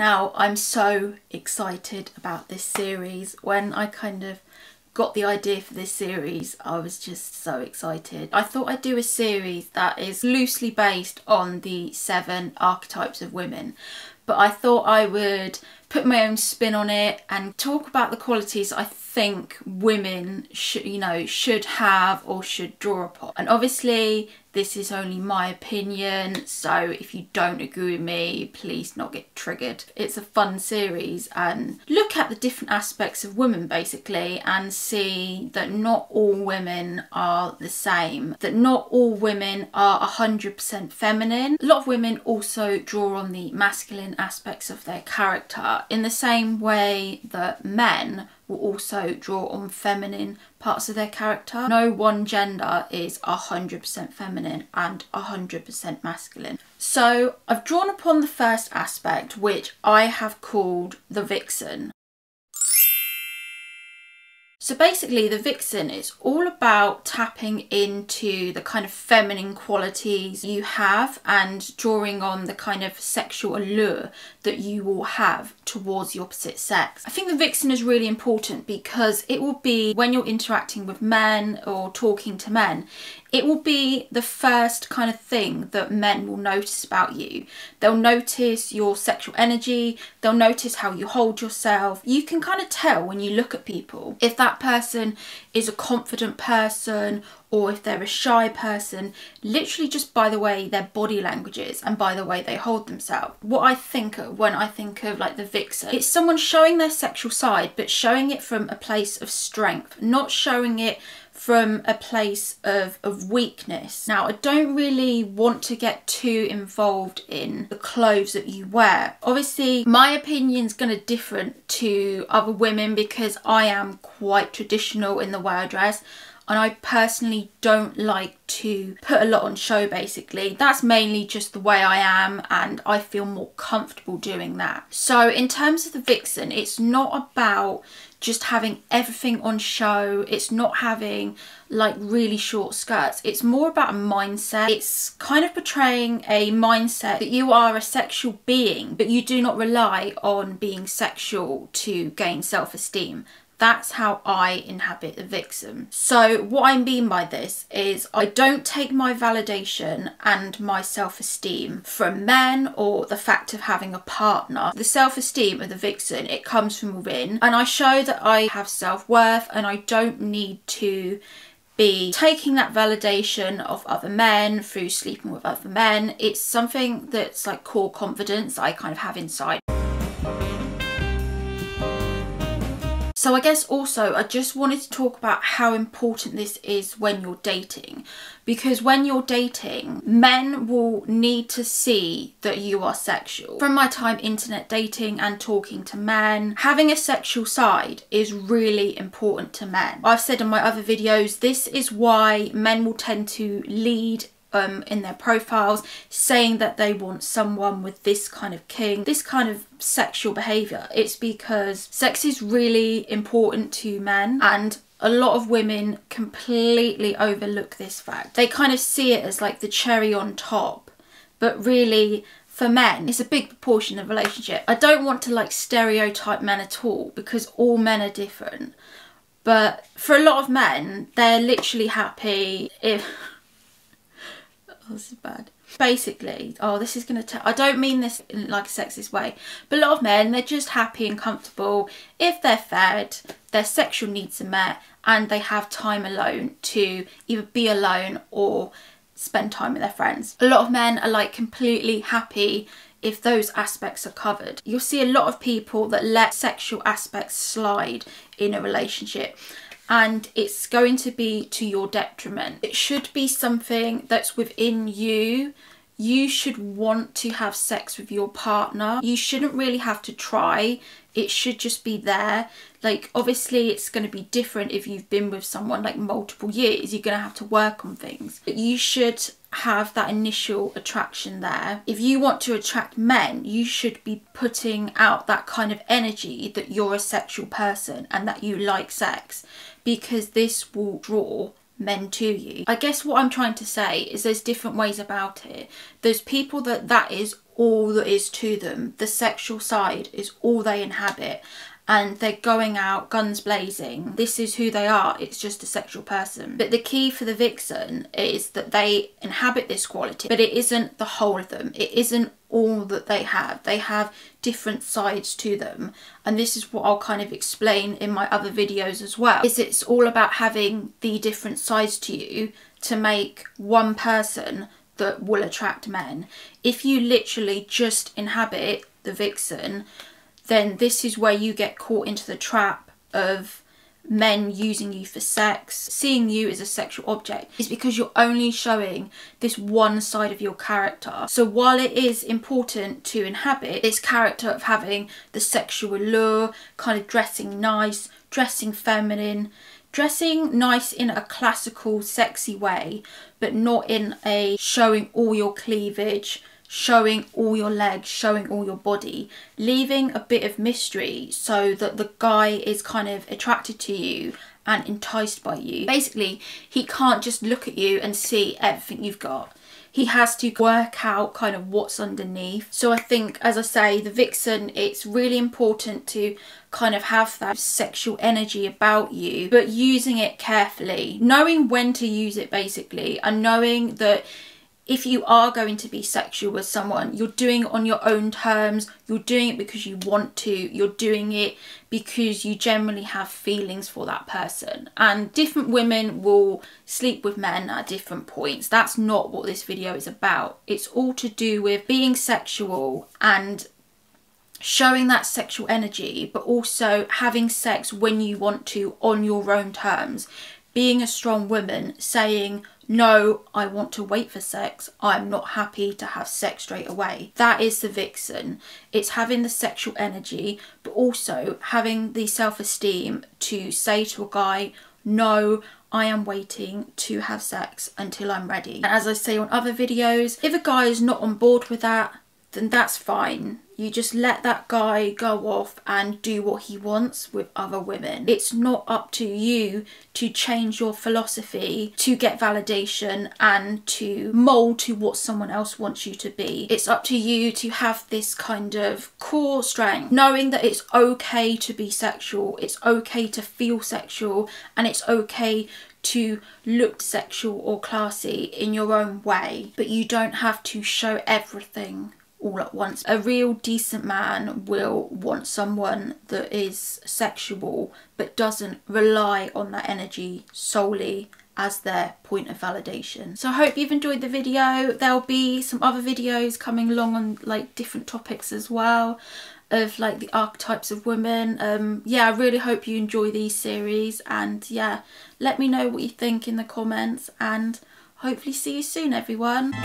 Now, I'm so excited about this series. When I kind of got the idea for this series, I was just so excited. I thought I'd do a series that is loosely based on the 7 archetypes of women, but I thought I would put my own spin on it and talk about the qualities I think women should have or should draw upon. And obviously this is only my opinion, so if you don't agree with me, please not get triggered. It's a fun series and look at the different aspects of women basically and see that not all women are the same, that not all women are 100% feminine. A lot of women also draw on the masculine aspects of their character in the same way that men will also draw on feminine parts of their character. No one gender is 100% feminine and 100% masculine. So I've drawn upon the first aspect, which I have called the Vixen. So basically the Vixen is all about tapping into the kind of feminine qualities you have and drawing on the kind of sexual allure that you will have towards the opposite sex. I think the Vixen is really important because it will be, when you're interacting with men or talking to men, it will be the first kind of thing that men will notice about you. They'll notice your sexual energy, they'll notice how you hold yourself. You can kind of tell when you look at people if that person is a confident person or if they're a shy person, literally just by the way their body language is and by the way they hold themselves. What I think of when I think of like the Vixen, it's someone showing their sexual side but showing it from a place of strength, not showing it from a place of weakness. Now, I don't really want to get too involved in the clothes that you wear. Obviously, my opinion's going to differ to other women because I am quite traditional in the way I dress. And I personally don't like to put a lot on show basically. That's mainly just the way I am and I feel more comfortable doing that. So in terms of the Vixen, it's not about just having everything on show. It's not having like really short skirts. It's more about a mindset. It's kind of portraying a mindset that you are a sexual being, but you do not rely on being sexual to gain self-esteem. That's how I inhabit the Vixen. So what I mean by this is I don't take my validation and my self-esteem from men or the fact of having a partner. The self-esteem of the Vixen, it comes from within, and I show that I have self-worth and I don't need to be taking that validation of other men through sleeping with other men. It's something that's like core confidence that I kind of have inside. So I guess also I just wanted to talk about how important this is when you're dating, because when you're dating, men will need to see that you are sexual. From my time internet dating and talking to men, having a sexual side is really important to men. I've said in my other videos, this is why men will tend to lead in their profiles saying that they want someone with this kind of kink, this kind of sexual behaviour. It's because sex is really important to men and a lot of women completely overlook this fact. They kind of see it as like the cherry on top, but really for men it's a big proportion of the relationship. I don't want to like stereotype men at all because all men are different, but for a lot of men they're literally happy if oh, this is bad. Basically, oh, this is going to I don't mean this in like a sexist way, but a lot of men, they're just happy and comfortable if they're fed, their sexual needs are met, and they have time alone to either be alone or spend time with their friends. A lot of men are like completely happy if those aspects are covered. You'll see a lot of people that let sexual aspects slide in a relationship, and it's going to be to your detriment. It should be something that's within you. You should want to have sex with your partner. You shouldn't really have to try. It should just be there. Like, obviously it's going to be different if you've been with someone like multiple years. You're going to have to work on things. But you should have that initial attraction there. If you want to attract men, you should be putting out that kind of energy that you're a sexual person and that you like sex, because this will draw men to you. I guess what I'm trying to say is there's different ways about it. There's people that is all that is to them. The sexual side is all they inhabit, and they're going out guns blazing. This is who they are. It's just a sexual person. But the key for the Vixen is that they inhabit this quality, but it isn't the whole of them. It isn't all that they have. They have different sides to them, and this is what I'll kind of explain in my other videos as well. It's all about having the different sides to you to make one person that will attract men. If you literally just inhabit the Vixen, then this is where you get caught into the trap of men using you for sex, seeing you as a sexual object. It's because you're only showing this one side of your character. So while it is important to inhabit this character of having the sexual allure, kind of dressing nice, dressing feminine, dressing nice in a classical sexy way, but not in a showing all your cleavage, showing all your legs, showing all your body, leaving a bit of mystery so that the guy is kind of attracted to you and enticed by you. Basically, he can't just look at you and see everything you've got. He has to work out kind of what's underneath. So I think, as I say, the Vixen, it's really important to kind of have that sexual energy about you, but using it carefully, knowing when to use it basically, and knowing that if you are going to be sexual with someone, you're doing it on your own terms, you're doing it because you want to, you're doing it because you generally have feelings for that person. And different women will sleep with men at different points. That's not what this video is about. It's all to do with being sexual and showing that sexual energy, but also having sex when you want to on your own terms. Being a strong woman, saying, no, I want to wait for sex. I'm not happy to have sex straight away. That is the Vixen. It's having the sexual energy, but also having the self-esteem to say to a guy, no, I am waiting to have sex until I'm ready. And as I say on other videos, if a guy is not on board with that, then that's fine. You just let that guy go off and do what he wants with other women. It's not up to you to change your philosophy to get validation and to mould to what someone else wants you to be. It's up to you to have this kind of core strength, knowing that it's okay to be sexual, it's okay to feel sexual, and it's okay to look sexual or classy in your own way, but you don't have to show everything all at once. A real decent man will want someone that is sexual but doesn't rely on that energy solely as their point of validation. So I hope you've enjoyed the video. There'll be some other videos coming along on like different topics as well, of like the archetypes of women. Yeah, I really hope you enjoy these series, and yeah, let me know what you think in the comments, and hopefully see you soon, everyone.